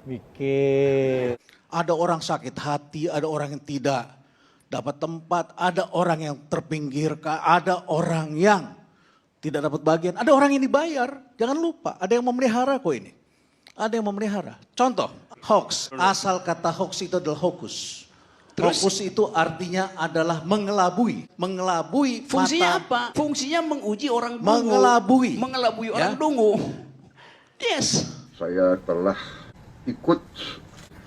Mikir. Ada orang sakit hati, ada orang yang tidak dapat tempat, ada orang yang terpinggirkan, ada orang yang tidak dapat bagian, ada orang yang dibayar. Jangan lupa, ada yang memelihara kok ini. Ada yang memelihara. Contoh, hoax. Asal kata hoax itu adalah hokus. Hokus itu artinya adalah mengelabui. Mengelabui Fungsinya mata. apa? Fungsinya menguji orang dungu. Mengelabui. Mengelabui Ya. orang dungu. Yes. Saya telah ikut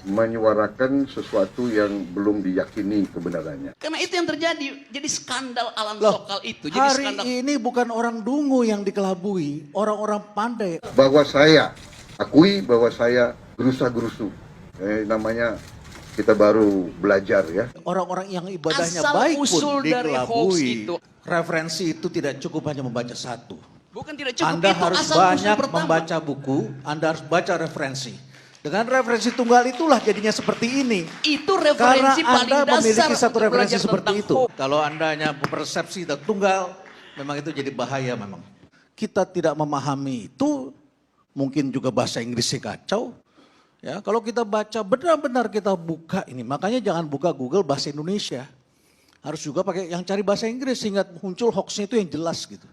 menyuarakan sesuatu yang belum diyakini kebenarannya. Karena itu yang terjadi. Jadi skandal Alan Loh, Sokal itu. Jadi hari skandal. ini bukan orang dungu yang dikelabui, orang-orang pandai. Bahwa saya akui bahwa saya gerusa-gerusu. Namanya kita baru belajar ya. Orang-orang yang ibadahnya Asal baik usul pun dari hoax dikelabui. itu. Referensi itu tidak cukup hanya membaca satu. Bukan tidak cukup Anda itu harus asal usul banyak pertama. membaca buku, Anda harus baca referensi. Dengan referensi tunggal itulah jadinya seperti ini. Itu Karena referensi paling Anda dasar memiliki satu untuk referensi belajar seperti tentang itu. hoax. Kalau Anda hanya persepsi dan tunggal, memang itu jadi bahaya memang. Kita tidak memahami itu, mungkin juga bahasa Inggrisnya kacau. Ya, kalau kita baca benar-benar kita buka ini, makanya jangan buka Google bahasa Indonesia. Harus juga pakai yang cari bahasa Inggris sehingga muncul hoaxnya itu yang jelas gitu.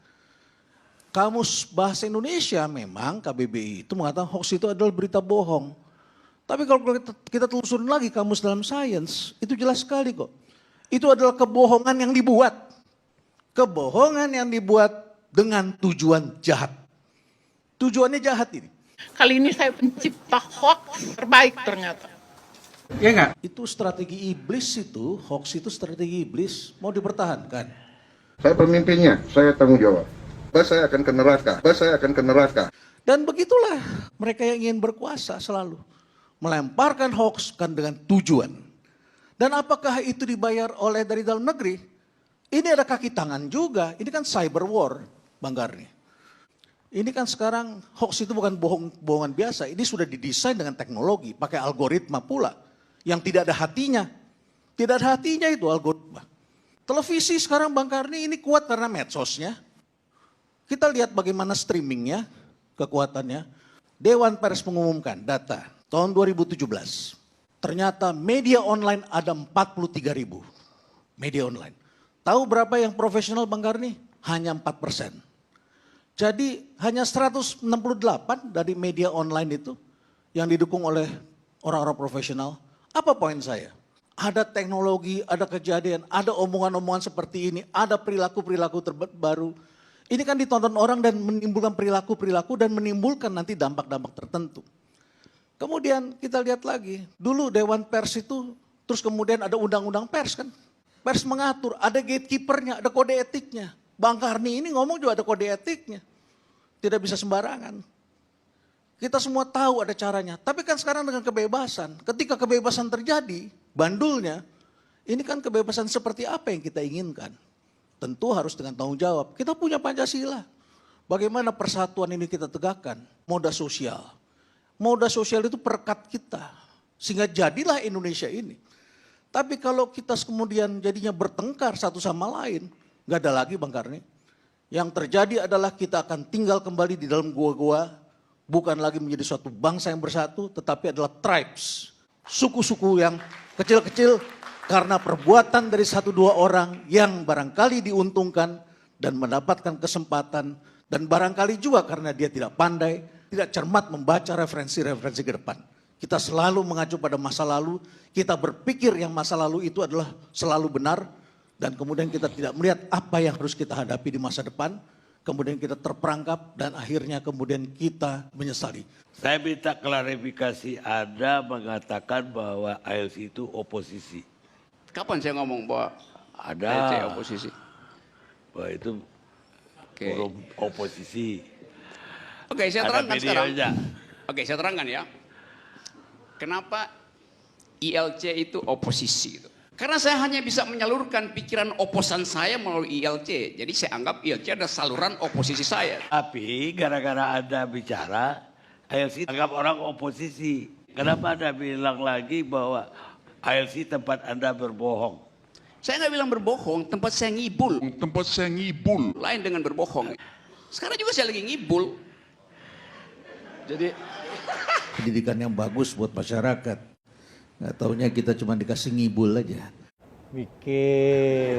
Kamus Bahasa Indonesia memang KBBI itu mengatakan hoax itu adalah berita bohong. Tapi kalau kita telusurin lagi kamus dalam sains, itu jelas sekali kok. Itu adalah kebohongan yang dibuat. Kebohongan yang dibuat dengan tujuan jahat. Tujuannya jahat ini. Kali ini saya pencipta hoax terbaik ternyata. Iya nggak? Itu strategi iblis itu, hoax itu strategi iblis, mau dipertahankan. Saya pemimpinnya, saya tanggung jawab. Saya akan ke neraka, saya akan ke neraka. Dan begitulah mereka yang ingin berkuasa selalu. Melemparkan hoax kan dengan tujuan. Dan apakah itu dibayar oleh dari dalam negeri? Ini ada kaki tangan juga, ini kan cyber war, Bang Garni. Ini kan sekarang hoax itu bukan bohongan biasa, ini sudah didesain dengan teknologi, pakai algoritma pula. Yang tidak ada hatinya. Tidak ada hatinya itu algoritma. Televisi sekarang Bang Karni ini kuat karena medsosnya. Kita lihat bagaimana streamingnya, kekuatannya. Dewan Pers mengumumkan data tahun 2017. Ternyata media online ada 43.000. Media online. Tahu berapa yang profesional Bang Karni? Hanya 4%. Jadi hanya 168 dari media online itu yang didukung oleh orang-orang profesional. Apa poin saya? Ada teknologi, ada kejadian, ada omongan-omongan seperti ini, ada perilaku-perilaku terbaru. Ini kan ditonton orang dan menimbulkan perilaku-perilaku dan menimbulkan nanti dampak-dampak tertentu. Kemudian kita lihat lagi, dulu Dewan Pers itu, terus kemudian ada undang-undang pers kan. Pers mengatur, ada gatekeepernya, ada kode etiknya. Bang Karni ini ngomong juga ada kode etiknya. Tidak bisa sembarangan. Kita semua tahu ada caranya. Tapi kan sekarang dengan kebebasan, ketika kebebasan terjadi, bandulnya, ini kan kebebasan seperti apa yang kita inginkan. Tentu harus dengan tanggung jawab. Kita punya Pancasila. Bagaimana persatuan ini kita tegakkan? Moda sosial. Moda sosial itu perekat kita. Sehingga jadilah Indonesia ini. Tapi kalau kita kemudian jadinya bertengkar satu sama lain, nggak ada lagi Bang Karni. Yang terjadi adalah kita akan tinggal kembali di dalam gua-gua, bukan lagi menjadi suatu bangsa yang bersatu, tetapi adalah tribes, suku-suku yang kecil-kecil karena perbuatan dari satu dua orang yang barangkali diuntungkan dan mendapatkan kesempatan dan barangkali juga karena dia tidak pandai, tidak cermat membaca referensi-referensi ke depan. Kita selalu mengacu pada masa lalu, kita berpikir yang masa lalu itu adalah selalu benar, dan kemudian kita tidak melihat apa yang harus kita hadapi di masa depan, kemudian kita terperangkap dan akhirnya kemudian kita menyesali. Saya minta klarifikasi, Anda mengatakan bahwa ALC itu oposisi. Kapan saya ngomong bahwa Ada. ALC oposisi? Bahwa itu Oke. forum oposisi. Oke, saya Ada terangkan sekarang. videonya. Oke, saya terangkan ya. Kenapa ILC itu oposisi? Gitu. Karena saya hanya bisa menyalurkan pikiran oposan saya melalui ILC. Jadi saya anggap ILC adalah saluran oposisi saya. Tapi gara-gara Anda bicara, ALC anggap orang oposisi. Kenapa Anda bilang lagi bahwa ALC tempat Anda berbohong? Saya nggak bilang berbohong, tempat saya ngibul. Tempat saya ngibul. Lain dengan berbohong. Sekarang juga saya lagi ngibul. Jadi pendidikan yang bagus buat masyarakat. Nggak taunya kita cuma dikasih ngibul aja. Bikin